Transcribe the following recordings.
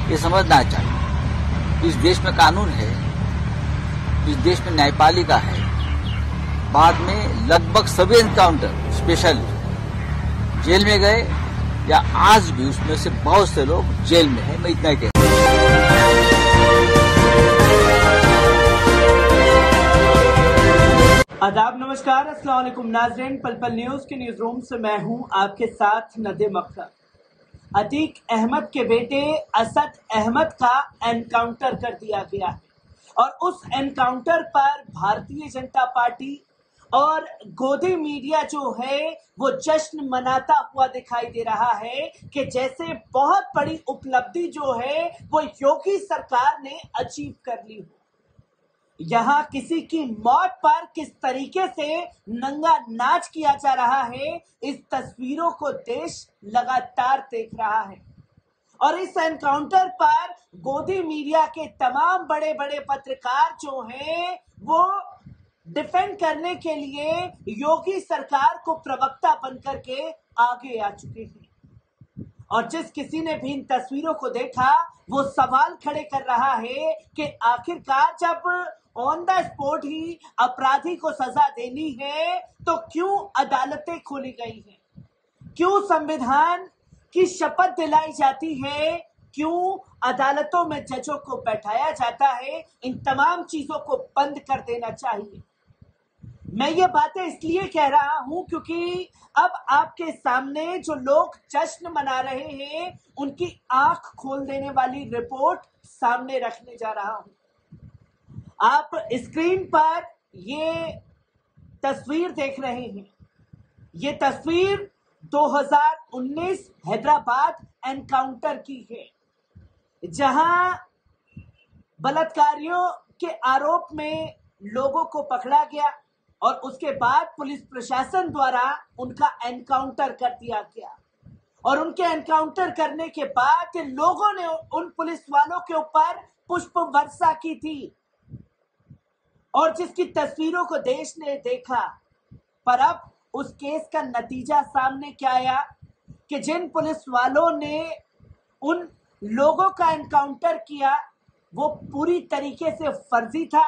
ये समझना चाहिए। इस देश में कानून है, इस देश में न्यायपालिका है। बाद में लगभग सभी एनकाउंटर स्पेशलिस्ट जेल में गए या आज भी उसमें से बहुत से लोग जेल में हैं। मैं इतना ही कहता हूं। आदाब, नमस्कार, अस्सलाम वालेकुम नाज़रीन। पल पल न्यूज के न्यूज रूम से मैं हूं आपके साथ नदीम अख्तर। अतीक अहमद के बेटे असद अहमद का एनकाउंटर कर दिया गया है और उस एनकाउंटर पर भारतीय जनता पार्टी और गोदी मीडिया जो है वो जश्न मनाता हुआ दिखाई दे रहा है कि जैसे बहुत बड़ी उपलब्धि जो है वो योगी सरकार ने अचीव कर ली हो। यहाँ किसी की मौत पर किस तरीके से नंगा नाच किया जा रहा है, इस तस्वीरों को देश लगातार देख रहा है और इस एनकाउंटर पर गोदी मीडिया के तमाम बड़े बड़े पत्रकार जो हैं वो डिफेंड करने के लिए योगी सरकार को प्रवक्ता बनकर के आगे आ चुके हैं। और जिस किसी ने भी इन तस्वीरों को देखा वो सवाल खड़े कर रहा है कि आखिरकार जब ऑन द स्पॉट ही अपराधी को सजा देनी है तो क्यों अदालतें खोली गई हैं, क्यों संविधान की शपथ दिलाई जाती है, क्यों अदालतों में जजों को बैठाया जाता है। इन तमाम चीजों को बंद कर देना चाहिए। मैं ये बातें इसलिए कह रहा हूं क्योंकि अब आपके सामने जो लोग जश्न मना रहे हैं उनकी आंख खोल देने वाली रिपोर्ट सामने रखने जा रहा हूं। आप स्क्रीन पर ये तस्वीर देख रहे हैं। ये तस्वीर 2019 हैदराबाद एनकाउंटर की है, जहां बलात्कारियों के आरोप में लोगों को पकड़ा गया और उसके बाद पुलिस प्रशासन द्वारा उनका एनकाउंटर कर दिया गया और उनके एनकाउंटर करने के बाद लोगों ने उन पुलिस वालों के ऊपर पुष्प वर्षा की थी और जिसकी तस्वीरों को देश ने देखा। पर अब उस केस का नतीजा सामने क्या आया कि जिन पुलिस वालों ने उन लोगों का एनकाउंटर किया वो पूरी तरीके से फर्जी था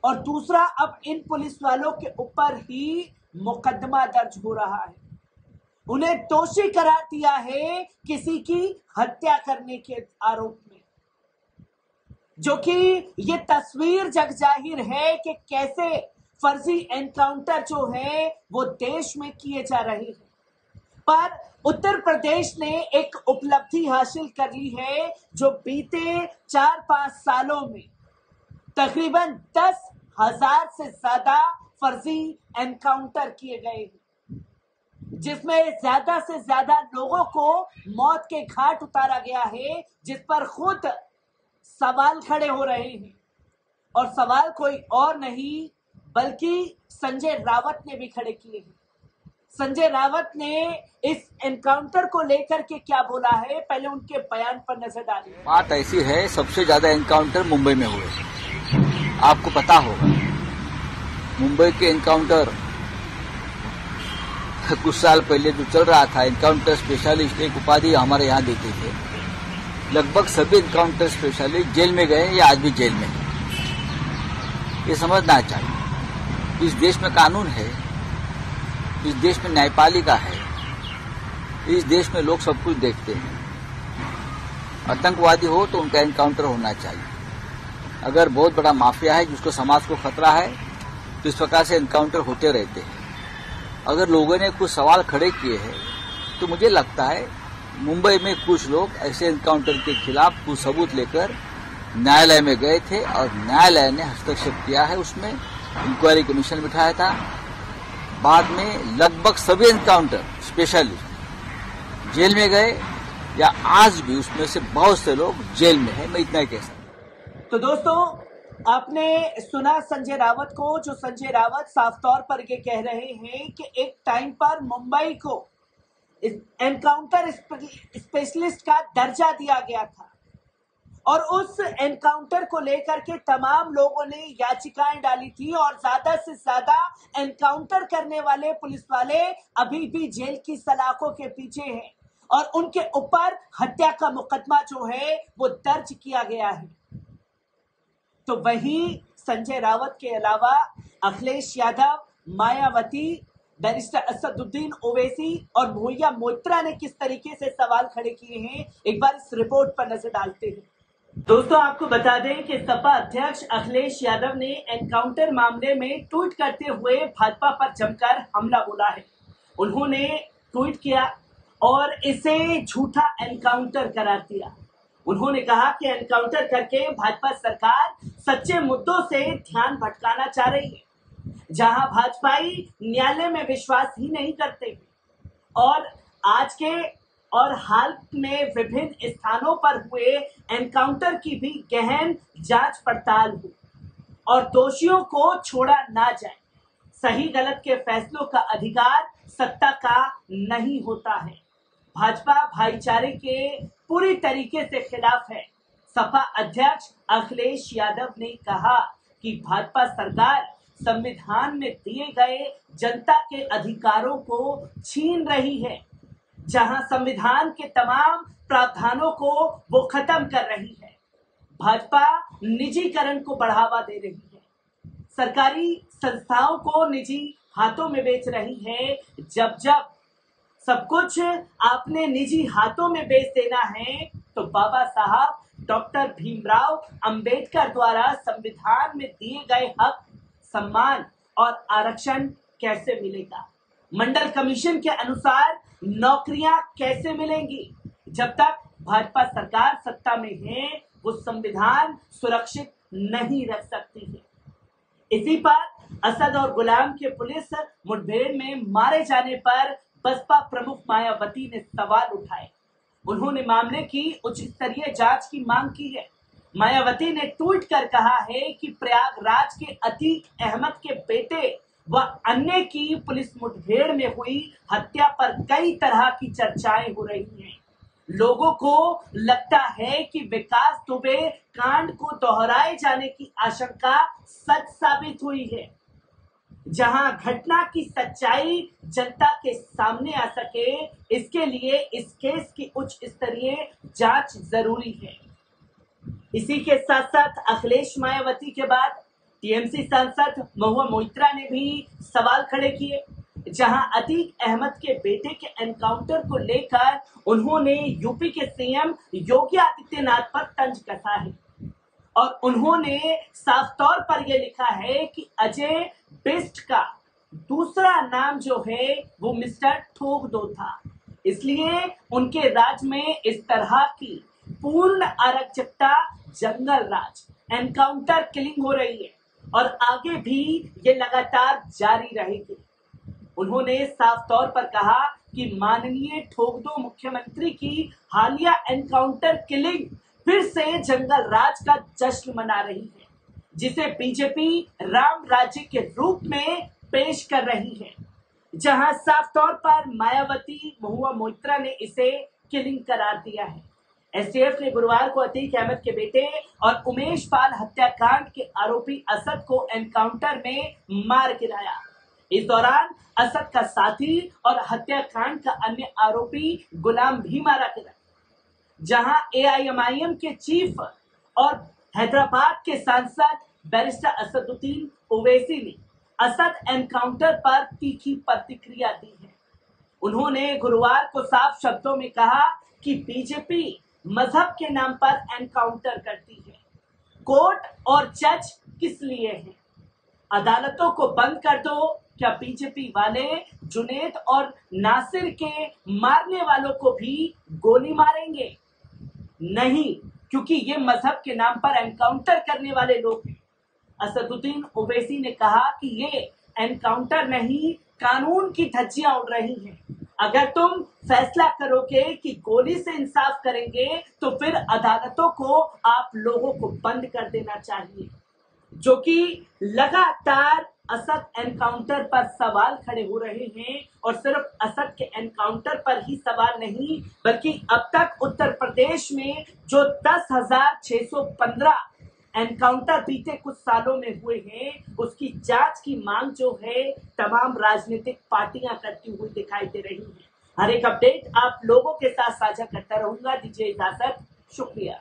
और दूसरा अब इन पुलिस वालों के ऊपर ही मुकदमा दर्ज हो रहा है। उन्हें दोषी करार दिया है किसी की हत्या करने के आरोप में, जो कि ये तस्वीर जगजाहिर है कि कैसे फर्जी एनकाउंटर जो है वो देश में किए जा रहे हैं। पर उत्तर प्रदेश ने एक उपलब्धि हासिल कर ली है जो बीते 4-5 सालों में तकरीबन 10,000 से ज्यादा फर्जी एनकाउंटर किए गए हैं, जिसमें ज्यादा से ज्यादा लोगों को मौत के घाट उतारा गया है, जिस पर खुद सवाल खड़े हो रहे हैं। और सवाल कोई और नहीं बल्कि संजय रावत ने भी खड़े किए हैं। संजय रावत ने इस एनकाउंटर को लेकर के क्या बोला है, पहले उनके बयान पर नजर डालिए। बात ऐसी है, सबसे ज्यादा एनकाउंटर मुंबई में हुए। आपको पता होगा मुंबई के एनकाउंटर कुछ साल पहले जो चल रहा था, एनकाउंटर स्पेशलिस्ट एक उपाधि हमारे यहाँ देते थे। लगभग सभी एनकाउंटर स्पेशलिस्ट जेल में गए या आज भी जेल में हैं। ये समझना चाहिए। इस देश में कानून है, इस देश में न्यायपालिका है, इस देश में लोग सब कुछ देखते हैं। आतंकवादी हो तो उनका एनकाउंटर होना चाहिए। अगर बहुत बड़ा माफिया है जिसको समाज को खतरा है तो इस प्रकार से एनकाउंटर होते रहते हैं। अगर लोगों ने कुछ सवाल खड़े किए हैं तो मुझे लगता है मुंबई में कुछ लोग ऐसे एनकाउंटर के खिलाफ कुछ सबूत लेकर न्यायालय में गए थे और न्यायालय ने हस्तक्षेप किया है, उसमें इंक्वायरी कमीशन बिठाया था। बाद में लगभग सभी एनकाउंटर स्पेशलिस्ट जेल में गए या आज भी उसमें से बहुत से लोग जेल में हैं। मैं इतना ही कह सकता हूं। तो दोस्तों, आपने सुना संजय रावत को, जो संजय रावत साफ तौर पर ये कह रहे हैं कि एक टाइम पर मुंबई को एनकाउंटर स्पेशलिस्ट का दर्जा दिया गया था और उस एनकाउंटर को लेकर के तमाम लोगों ने याचिकाएं डाली थी और ज्यादा से ज्यादा एनकाउंटर करने वाले पुलिस वाले अभी भी जेल की सलाखों के पीछे हैं। और उनके ऊपर हत्या का मुकदमा जो है वो दर्ज किया गया है। तो वहीं संजय रावत के अलावा अखिलेश यादव, मायावती, बैरिस्टर असदुद्दीन ओवैसी और भूया मोइत्रा ने किस तरीके से सवाल खड़े किए हैं, एक बार इस रिपोर्ट पर नजर डालते हैं। दोस्तों, आपको बता दें कि सपा अध्यक्ष अखिलेश यादव ने एनकाउंटर मामले में ट्वीट करते हुए भाजपा पर जमकर हमला बोला है। उन्होंने ट्वीट किया और इसे झूठा एनकाउंटर करार दिया। उन्होंने कहा कि एनकाउंटर करके भाजपा सरकार सच्चे मुद्दों से ध्यान भटकाना चाह रही है, जहां भाजपाई न्यायालय में विश्वास ही नहीं करते और आज के और हाल में विभिन्न स्थानों पर हुए एनकाउंटर की भी गहन जांच पड़ताल हो और दोषियों को छोड़ा ना जाए। सही गलत के फैसलों का अधिकार सत्ता का नहीं होता है। भाजपा भाईचारे के पूरी तरीके से खिलाफ है। सपा अध्यक्ष अखिलेश यादव ने कहा कि भाजपा सरकार संविधान में दिए गए जनता के अधिकारों को छीन रही है, जहां संविधान के तमाम प्रावधानों को वो खत्म कर रही है। भाजपा निजीकरण को बढ़ावा दे रही है, सरकारी संस्थाओं को निजी हाथों में बेच रही है। जब जब सब कुछ आपने निजी हाथों में बेच देना है तो बाबा साहब डॉक्टर भीमराव अंबेडकर द्वारा संविधान में दिए गए हक, सम्मान और आरक्षण कैसे मिलेगा? मंडल कमीशन के अनुसार नौकरियां कैसे मिलेंगी? जब तक भाजपा सरकार सत्ता में है वो संविधान सुरक्षित नहीं रख सकती है। इसी पर असद और गुलाम के पुलिस मुठभेड़ में मारे जाने पर बसपा प्रमुख मायावती ने सवाल उठाए। उन्होंने मामले की उच्च स्तरीय जांच की मांग की है। मायावती ने ट्वीट कर कहा है कि प्रयागराज के अतीक अहमद के बेटे व अन्य की पुलिस मुठभेड़ में हुई हत्या पर कई तरह की चर्चाएं हो रही हैं। लोगों को लगता है कि विकास दुबे कांड को दोहराए जाने की आशंका सच साबित हुई है, जहां घटना की सच्चाई जनता के सामने आ सके, इसके लिए इस केस की उच्च स्तरीय जांच जरूरी है। इसी के साथ साथ अखिलेश मायावती के बाद टीएमसी सांसद महुआ मोइत्रा ने भी सवाल खड़े किए, जहां अतीक अहमद के बेटे के एनकाउंटर को लेकर उन्होंने यूपी के सीएम योगी आदित्यनाथ पर तंज कसा है और उन्होंने साफ तौर पर यह लिखा है कि अजय बिष्ट का दूसरा नाम जो है वो मिस्टर ठोक दो था, इसलिए उनके राज में इस तरह की पूर्ण अराजकता, जंगल राज, एनकाउंटर किलिंग हो रही है और आगे भी ये लगातार जारी रहेगी। उन्होंने साफ तौर पर कहा कि माननीय ठोकदो मुख्यमंत्री की हालिया एनकाउंटर किलिंग फिर से जंगल राज का जश्न मना रही है, जिसे बीजेपी राम राज्य के रूप में पेश कर रही है, जहां साफ तौर पर मायावती, महुआ मोइत्रा ने इसे किलिंग करार दिया है। एसटीएफ ने गुरुवार को अतीक अहमद के बेटे और उमेश पाल हत्याकांड के आरोपी असद को एनकाउंटर में मार गिराया। इस दौरान असद का साथी और हत्याकांड का अन्य आरोपी गुलाम भी मारा गया, जहां एआईएमआईएम के चीफ और हैदराबाद के सांसद बैरिस्टर असदुद्दीन ओवैसी ने असद एनकाउंटर पर तीखी प्रतिक्रिया दी है। उन्होंने गुरुवार को साफ शब्दों में कहा कि बीजेपी मजहब के नाम पर एनकाउंटर करती है। कोर्ट और जज किस लिए हैं? अदालतों को बंद कर दो। क्या बीजेपी वाले जुनेद और नासिर के मारने वालों को भी गोली मारेंगे? नहीं, क्योंकि ये मजहब के नाम पर एनकाउंटर करने वाले लोग हैं। असदुद्दीन ओवैसी ने कहा कि ये एनकाउंटर नहीं, कानून की धज्जियां उड़ रही हैं। अगर तुम फैसला करोगे कि गोली से इंसाफ करेंगे तो फिर अदालतों को आप लोगों को बंद कर देना चाहिए। जो कि लगातार असद एनकाउंटर पर सवाल खड़े हो रहे हैं और सिर्फ असद के एनकाउंटर पर ही सवाल नहीं, बल्कि अब तक उत्तर प्रदेश में जो 10,615 एनकाउंटर बीते कुछ सालों में हुए हैं, उसकी जांच की मांग जो है तमाम राजनीतिक पार्टियां करती हुई दिखाई दे रही हैं। हर एक अपडेट आप लोगों के साथ साझा करता रहूंगा। दीजिए इजाजत, शुक्रिया।